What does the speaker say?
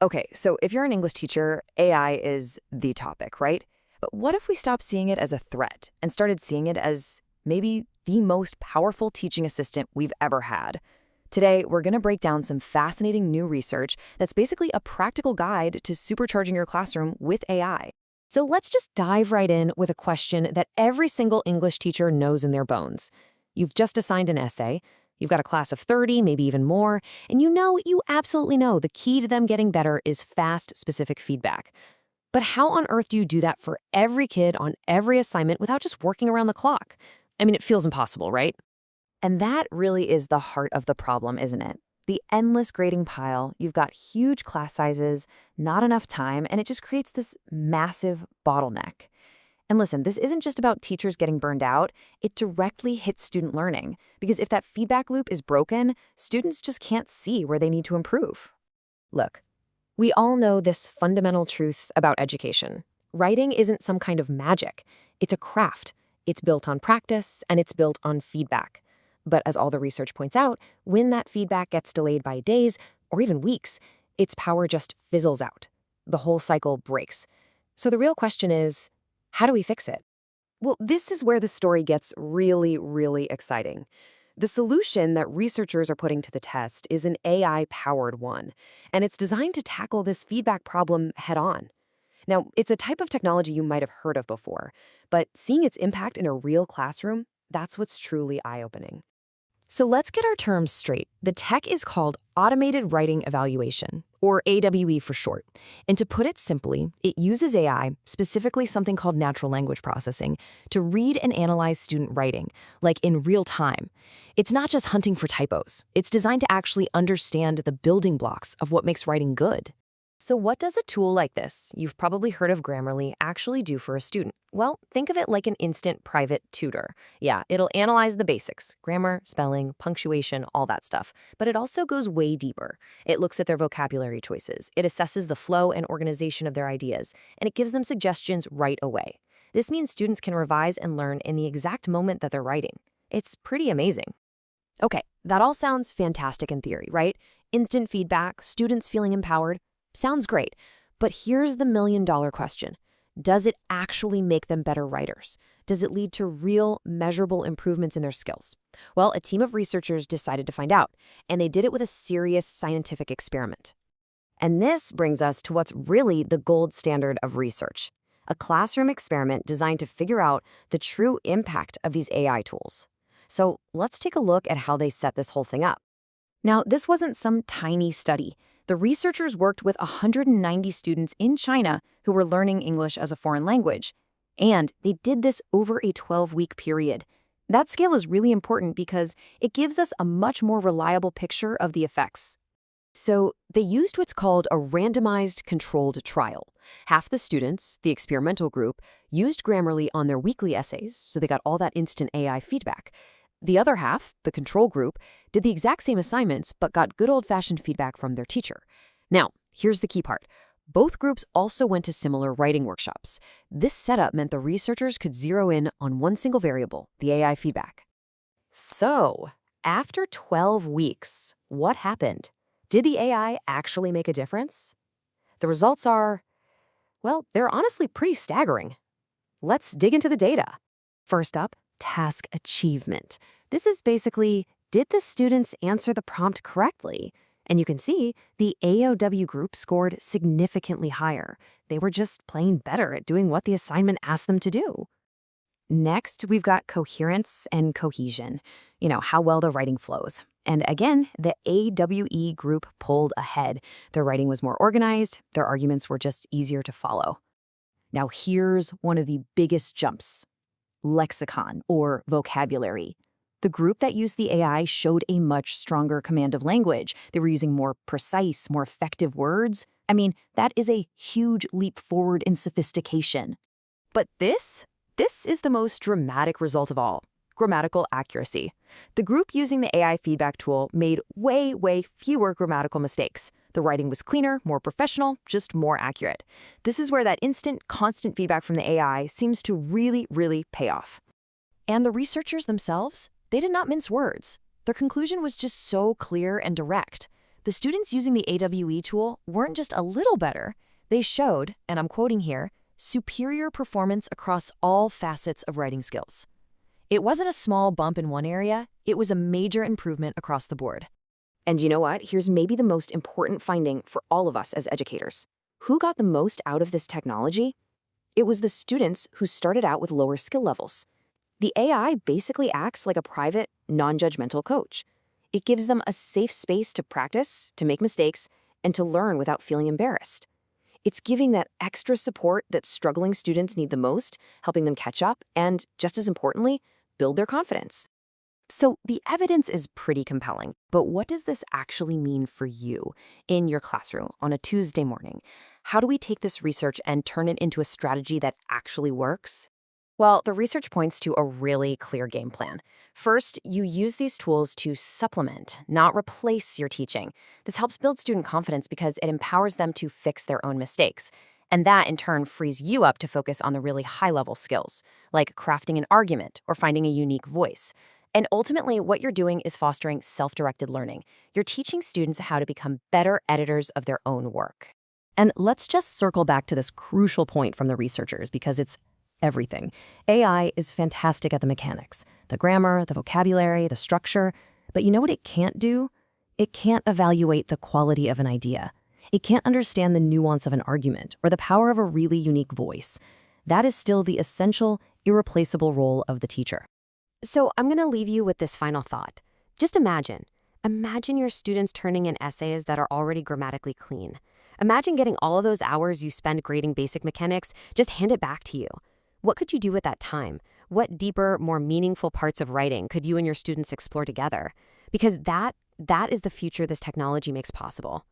Okay, so if you're an English teacher, AI is the topic, right? But what if we stopped seeing it as a threat and started seeing it as maybe the most powerful teaching assistant we've ever had? Today, we're going to break down some fascinating new research that's basically a practical guide to supercharging your classroom with AI. So let's just dive right in with a question that every single English teacher knows in their bones. You've just assigned an essay. You've got a class of 30, maybe even more, and you absolutely know the key to them getting better is fast, specific feedback. But how on earth do you do that for every kid on every assignment without just working around the clock? I mean, it feels impossible, right? And that really is the heart of the problem, isn't it? The endless grading pile, you've got huge class sizes, not enough time, and it just creates this massive bottleneck. And listen, this isn't just about teachers getting burned out, it directly hits student learning. Because if that feedback loop is broken, students just can't see where they need to improve. Look, we all know this fundamental truth about education. Writing isn't some kind of magic. It's a craft. It's built on practice, and it's built on feedback. But as all the research points out, when that feedback gets delayed by days or even weeks, its power just fizzles out. The whole cycle breaks. So the real question is, how do we fix it? Well, this is where the story gets really, really exciting. The solution that researchers are putting to the test is an AI-powered one, and it's designed to tackle this feedback problem head-on. Now, it's a type of technology you might have heard of before, but seeing its impact in a real classroom, that's what's truly eye-opening. So let's get our terms straight. The tech is called Automated Writing Evaluation, or AWE for short. And to put it simply, it uses AI, specifically something called natural language processing, to read and analyze student writing, like in real time. It's not just hunting for typos. It's designed to actually understand the building blocks of what makes writing good. So what does a tool like this, you've probably heard of Grammarly, actually do for a student? Well, think of it like an instant private tutor. Yeah, it'll analyze the basics, grammar, spelling, punctuation, all that stuff. But it also goes way deeper. It looks at their vocabulary choices. It assesses the flow and organization of their ideas, and it gives them suggestions right away. This means students can revise and learn in the exact moment that they're writing. It's pretty amazing. Okay, that all sounds fantastic in theory, right? Instant feedback, students feeling empowered. Sounds great, but here's the million-dollar question. Does it actually make them better writers? Does it lead to real, measurable improvements in their skills? Well, a team of researchers decided to find out, and they did it with a serious scientific experiment. And this brings us to what's really the gold standard of research, a classroom experiment designed to figure out the true impact of these AI tools. So let's take a look at how they set this whole thing up. Now, this wasn't some tiny study. The researchers worked with 190 students in China who were learning English as a foreign language. And they did this over a 12-week period. That scale is really important because it gives us a much more reliable picture of the effects. So they used what's called a randomized controlled trial. Half the students, the experimental group, used Grammarly on their weekly essays, so they got all that instant AI feedback. The other half, the control group, did the exact same assignments but got good old-fashioned feedback from their teacher. Now, here's the key part. Both groups also went to similar writing workshops. This setup meant the researchers could zero in on one single variable, the AI feedback. So, after 12 weeks, what happened? Did the AI actually make a difference? The results are, well, they're honestly pretty staggering. Let's dig into the data. First up, task achievement. This is basically, did the students answer the prompt correctly? And you can see the AOW group scored significantly higher. They were just plain better at doing what the assignment asked them to do. Next, we've got coherence and cohesion. How well the writing flows. And again, the AWE group pulled ahead. Their writing was more organized. Their arguments were just easier to follow. Now here's one of the biggest jumps. Lexicon, or vocabulary. The group that used the AI showed a much stronger command of language. They were using more precise, more effective words. I mean, that is a huge leap forward in sophistication. But this is the most dramatic result of all. Grammatical accuracy. The group using the AI feedback tool made way, way fewer grammatical mistakes. The writing was cleaner, more professional, just more accurate. This is where that instant, constant feedback from the AI seems to really, really pay off. And the researchers themselves, they did not mince words. Their conclusion was just so clear and direct. The students using the AWE tool weren't just a little better, they showed, and I'm quoting here, superior performance across all facets of writing skills. It wasn't a small bump in one area, it was a major improvement across the board. And you know what? Here's maybe the most important finding for all of us as educators. Who got the most out of this technology? It was the students who started out with lower skill levels. The AI basically acts like a private, non-judgmental coach. It gives them a safe space to practice, to make mistakes, and to learn without feeling embarrassed. It's giving that extra support that struggling students need the most, helping them catch up, and, just as importantly, build their confidence. So the evidence is pretty compelling, but what does this actually mean for you in your classroom on a Tuesday morning? How do we take this research and turn it into a strategy that actually works? Well, the research points to a really clear game plan. First, you use these tools to supplement, not replace your teaching. This helps build student confidence because it empowers them to fix their own mistakes. And that, in turn, frees you up to focus on the really high-level skills, like crafting an argument or finding a unique voice. And ultimately, what you're doing is fostering self-directed learning. You're teaching students how to become better editors of their own work. And let's just circle back to this crucial point from the researchers because it's everything. AI is fantastic at the mechanics, the grammar, the vocabulary, the structure. But you know what it can't do? It can't evaluate the quality of an idea. It can't understand the nuance of an argument or the power of a really unique voice. That is still the essential, irreplaceable role of the teacher. So I'm going to leave you with this final thought. Just imagine your students turning in essays that are already grammatically clean. Imagine getting all of those hours you spend grading basic mechanics just handed back to you. What could you do with that time? What deeper, more meaningful parts of writing could you and your students explore together? Because that is the future this technology makes possible.